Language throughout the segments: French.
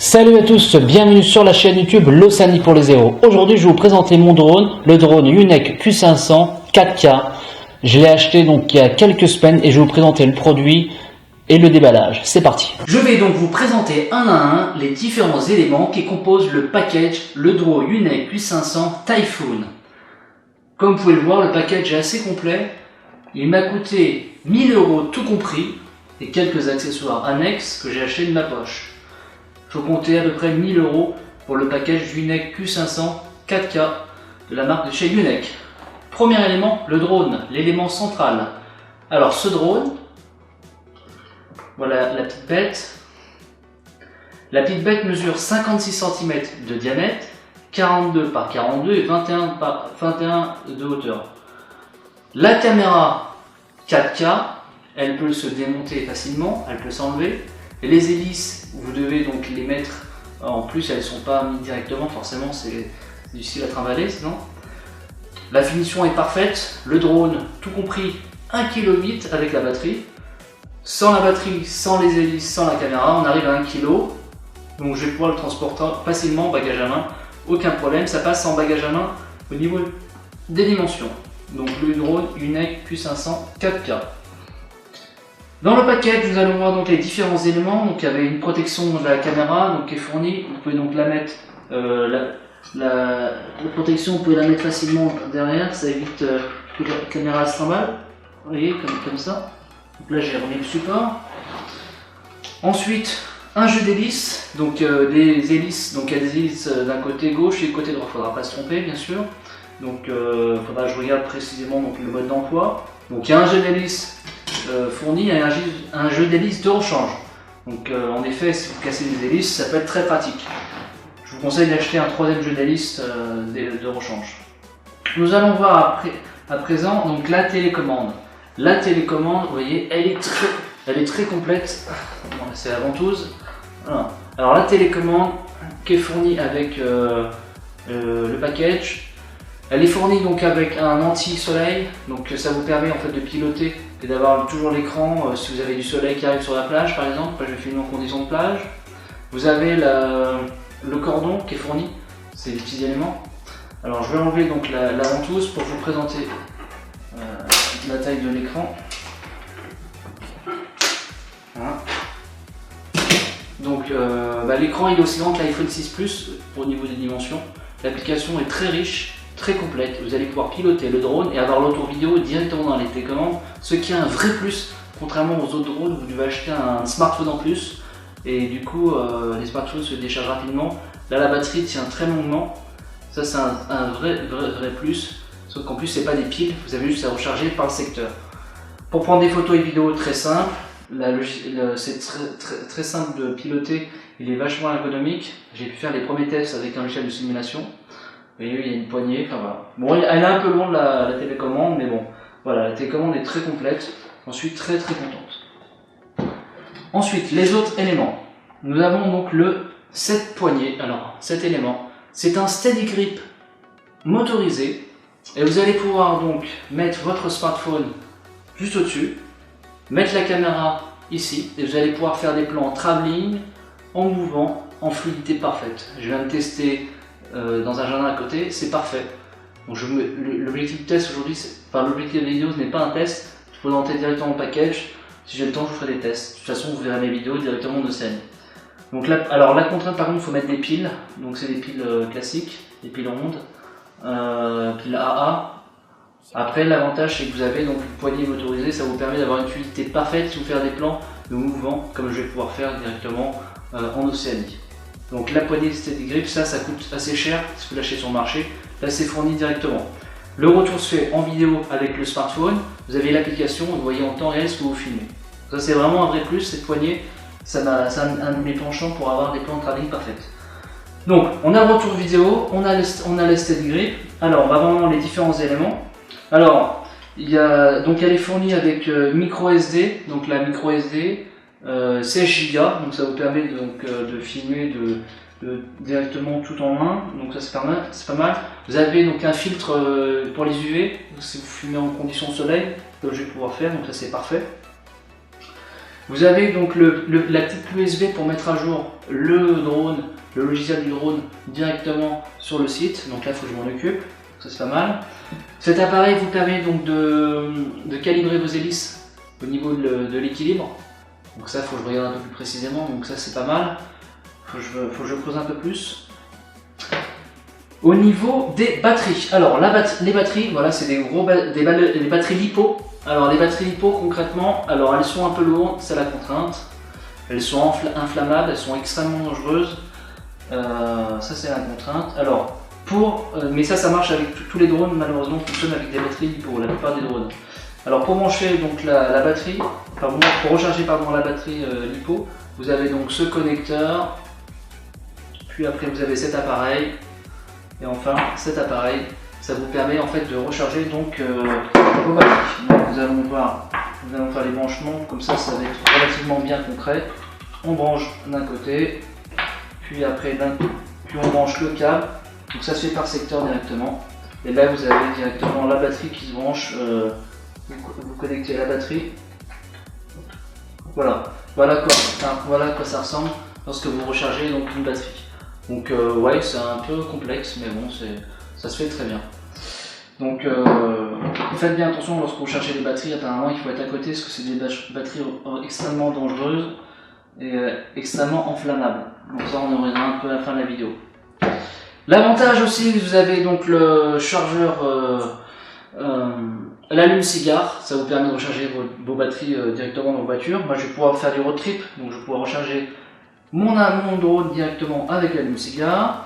Salut à tous, bienvenue sur la chaîne YouTube Losani pour les zéros. Aujourd'hui je vais vous présenter mon drone, le drone Yuneec Q500 4K. Je l'ai acheté donc il y a quelques semaines et je vais vous présenter le produit et le déballage. C'est parti. Je vais donc vous présenter un à un les différents éléments qui composent le package, le drone Yuneec Q500 Typhoon. Comme vous pouvez le voir, le package est assez complet. Il m'a coûté 1000 € tout compris et quelques accessoires annexes que j'ai acheté de ma poche. Il faut compter à peu près 1000 € pour le package Yuneec Q500 4K de la marque de chez Yuneec. Premier élément, le drone, l'élément central. Alors ce drone, voilà la petite bête. La petite bête mesure 56 cm de diamètre, 42 par 42 et 21 par 21 de hauteur. La caméra 4K, elle peut se démonter facilement, elle peut s'enlever. Et les hélices, vous devez donc les mettre, en plus elles ne sont pas mises directement, forcément c'est difficile à trimballer sinon. La finition est parfaite, le drone tout compris 1 kg 8 avec la batterie. Sans la batterie, sans les hélices, sans la caméra, on arrive à 1 kg. Donc je vais pouvoir le transporter facilement en bagage à main, aucun problème, ça passe en bagage à main au niveau des dimensions. Donc le drone Yuneec Q500 4K. Dans le package, nous allons voir donc les différents éléments. Donc il y avait une protection de la caméra donc, qui est fournie. Vous pouvez donc la mettre, la protection, vous pouvez la mettre facilement derrière, ça évite que la caméra se trimballe. Vous voyez, comme ça. Donc là j'ai remis le support. Ensuite, un jeu d'hélices. Donc des hélices, donc il y a des hélices d'un côté gauche et du côté droit. Il ne faudra pas se tromper bien sûr. Donc il faudra que je regarde précisément donc, le mode d'emploi. Donc il y a un jeu d'hélices fourni et un jeu d'hélices de rechange. Donc en effet, si vous cassez des hélices, ça peut être très pratique. Je vous conseille d'acheter un troisième jeu d'hélices de rechange. Nous allons voir à présent donc la télécommande. La télécommande, vous voyez, elle est très complète. Bon, c'est la ventouse. Voilà. Alors la télécommande qui est fournie avec le package. Elle est fournie donc avec un anti-soleil, donc ça vous permet en fait de piloter et d'avoir toujours l'écran si vous avez du soleil qui arrive sur la plage par exemple. Je vais filmer en condition de plage. Vous avez le cordon qui est fourni, c'est des petits éléments. Alors je vais enlever donc la ventouse pour vous présenter la taille de l'écran. Voilà. Donc l'écran il est aussi grand que l'iPhone 6 Plus au niveau des dimensions. L'application est très riche, très complète, vous allez pouvoir piloter le drone et avoir l'auto vidéo directement dans les télécommandes, ce qui est un vrai plus, contrairement aux autres drones, vous devez acheter un smartphone en plus et du coup les smartphones se déchargent rapidement. Là la batterie tient très longuement, ça c'est un vrai plus, sauf qu'en plus c'est pas des piles, vous avez juste à recharger par le secteur. Pour prendre des photos et vidéos très simple, c'est très simple de piloter, il est vachement ergonomique, j'ai pu faire les premiers tests avec un logiciel de simulation. Vous voyez, il y a une poignée, enfin voilà. Bon, elle est un peu longue la télécommande, mais bon, voilà, la télécommande est très complète. J'en suis très contente. Ensuite, les autres éléments. Nous avons donc cette poignée. Alors, cet élément, c'est un steady grip motorisé. Et vous allez pouvoir donc mettre votre smartphone juste au-dessus, mettre la caméra ici, et vous allez pouvoir faire des plans en travelling, en mouvement, en fluidité parfaite. Je viens de tester dans un jardin à côté, c'est parfait. L'objectif de test aujourd'hui, l'objectif de la vidéo, ce n'est pas un test, il faut entrer directement au package. Si j'ai le temps, je vous ferai des tests. De toute façon, vous verrez mes vidéos directement de scène. Donc là, alors la contrainte, par contre, il faut mettre des piles. Donc c'est des piles classiques, des piles rondes, piles AA. Après, l'avantage, c'est que vous avez donc une poignée motorisée, ça vous permet d'avoir une fluidité parfaite si vous faites des plans de mouvement, comme je vais pouvoir faire directement en Océanie. Donc la poignée Steady Grip, ça coûte assez cher si vous l'achetez sur le marché. Là c'est fourni directement. Le retour se fait en vidéo avec le smartphone. Vous avez l'application, vous voyez en temps réel ce que vous filmez. Ça c'est vraiment un vrai plus, cette poignée, c'est un de mes penchants pour avoir des plans de travelling parfaits. Donc on a le retour vidéo, on a le Steady Grip. Alors on va voir les différents éléments. Alors elle est fournie avec micro SD, donc la micro SD. 16 Go, donc ça vous permet donc, de filmer directement tout en main, donc ça c'est pas mal. Vous avez donc un filtre pour les UV, donc si vous filmez en conditions soleil, que je vais pouvoir faire, donc ça c'est parfait. Vous avez donc la petite clé USB pour mettre à jour le drone, le logiciel du drone directement sur le site. Donc là, il faut que je m'en occupe. Ça, c'est pas mal. Cet appareil vous permet donc de calibrer vos hélices au niveau de l'équilibre. Donc ça, il faut que je regarde un peu plus précisément. Donc ça, c'est pas mal. Faut que je creuse un peu plus. Au niveau des batteries. Alors, les batteries, voilà, c'est des batteries LiPo. Alors les batteries LiPo concrètement, alors elles sont un peu lourdes, c'est la contrainte. Elles sont inflammables, elles sont extrêmement dangereuses. Ça c'est la contrainte. Alors mais ça marche avec tous les drones, malheureusement fonctionnent avec des batteries LiPo, la plupart des drones. Alors pour brancher donc la batterie, pour recharger la batterie LiPo, vous avez donc ce connecteur, puis après vous avez cet appareil, et enfin cet appareil. Ça vous permet en fait de recharger donc vos batteries. Donc nous allons faire les branchements, comme ça va être relativement bien concret. On branche d'un côté, puis après puis on branche le câble. Donc ça se fait par secteur directement. Et là vous avez directement la batterie qui se branche. Vous connectez la batterie. Voilà à quoi ça ressemble lorsque vous rechargez donc une batterie. Donc ouais, c'est un peu complexe, mais bon, ça se fait très bien. Donc faites bien attention lorsque vous cherchez les batteries, apparemment il faut être à côté parce que c'est des batteries extrêmement dangereuses et extrêmement inflammables. Donc ça on en reviendra un peu à la fin de la vidéo. L'avantage aussi, vous avez donc le chargeur l'allume-cigare, ça vous permet de recharger vos batteries directement dans vos voitures. Moi je vais pouvoir faire du road trip, donc je vais pouvoir recharger mon drone directement avec l'allume-cigare.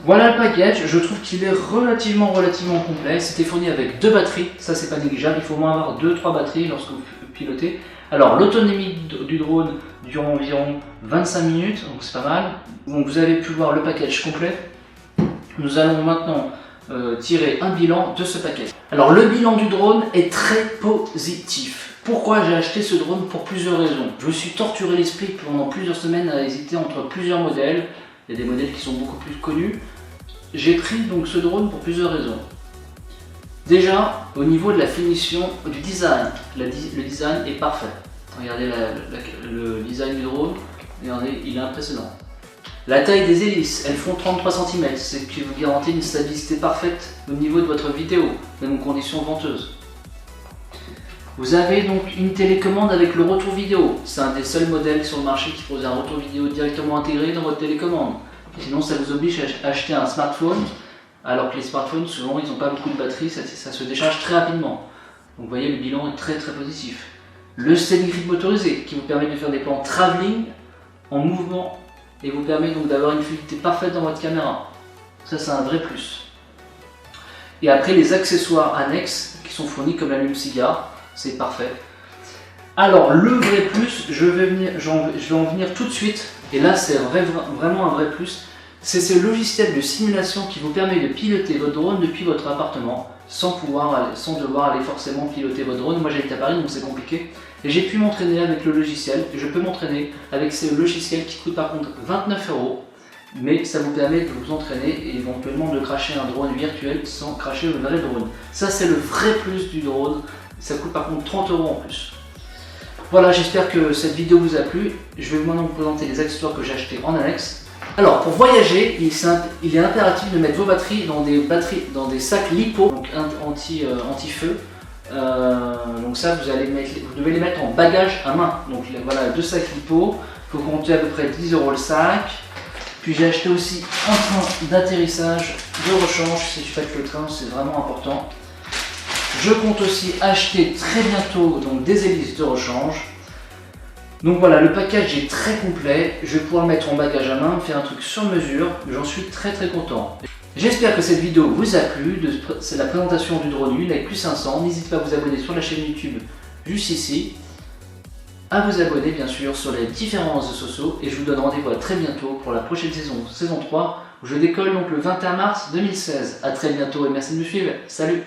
Voilà le package, je trouve qu'il est relativement complet. C'était fourni avec 2 batteries, ça c'est pas négligeable, il faut au moins avoir 2-3 batteries lorsque vous pilotez. Alors l'autonomie du drone dure environ 25 minutes, donc c'est pas mal. Donc vous avez pu voir le package complet. Nous allons maintenant tirer un bilan de ce package. Alors le bilan du drone est très positif. Pourquoi j'ai acheté ce drone? Pour plusieurs raisons. Je me suis torturé l'esprit pendant plusieurs semaines à hésiter entre plusieurs modèles. Il y a des modèles qui sont beaucoup plus connus. J'ai pris donc ce drone pour plusieurs raisons. Déjà, au niveau de la finition, du design, le design est parfait. Regardez le design du drone, regardez, il est impressionnant. La taille des hélices, elles font 33 cm, ce qui vous garantit une stabilité parfaite au niveau de votre vidéo, même en conditions venteuses. Vous avez donc une télécommande avec le retour vidéo. C'est un des seuls modèles sur le marché qui propose un retour vidéo directement intégré dans votre télécommande. Sinon, ça vous oblige à acheter un smartphone, alors que les smartphones, souvent, ils n'ont pas beaucoup de batterie, ça se décharge très rapidement. Donc vous voyez, le bilan est très positif. Le steady grip motorisé, qui vous permet de faire des plans travelling en mouvement, et vous permet donc d'avoir une fluidité parfaite dans votre caméra. Ça, c'est un vrai plus. Et après, les accessoires annexes qui sont fournis comme l'allume-cigare. C'est parfait. Alors le vrai plus, je vais en venir tout de suite, et là c'est vraiment un vrai plus, c'est ce logiciel de simulation qui vous permet de piloter votre drone depuis votre appartement sans devoir aller forcément piloter votre drone. Moi j'habite à Paris donc c'est compliqué, et j'ai pu m'entraîner avec le logiciel, et je peux m'entraîner avec ce logiciel qui coûte par contre 29 €, mais ça vous permet de vous entraîner et éventuellement de crasher un drone virtuel sans crasher le vrai drone. Ça c'est le vrai plus du drone. Ça coûte par contre 30 € en plus. Voilà, j'espère que cette vidéo vous a plu. Je vais maintenant vous présenter les accessoires que j'ai achetés en annexe. Alors pour voyager, il est impératif de mettre vos batteries dans des sacs LiPo, donc anti-feu. Donc ça, vous devez les mettre en bagage à main. Donc voilà, 2 sacs LiPo. Il faut compter à peu près 10 € le sac. Puis j'ai acheté aussi un train d'atterrissage de rechange. Si je fais le train, c'est vraiment important. Je compte aussi acheter très bientôt donc, des hélices de rechange. Donc voilà, le package est très complet. Je vais pouvoir le mettre en bagage à main, faire un truc sur mesure. J'en suis très content. J'espère que cette vidéo vous a plu. C'est la présentation du drone Unite Q500. N'hésitez pas à vous abonner sur la chaîne YouTube juste ici. À vous abonner bien sûr sur les différents réseaux sociaux. Et je vous donne rendez-vous à très bientôt pour la prochaine saison 3. Où je décolle donc le 21 mars 2016. A très bientôt et merci de me suivre. Salut!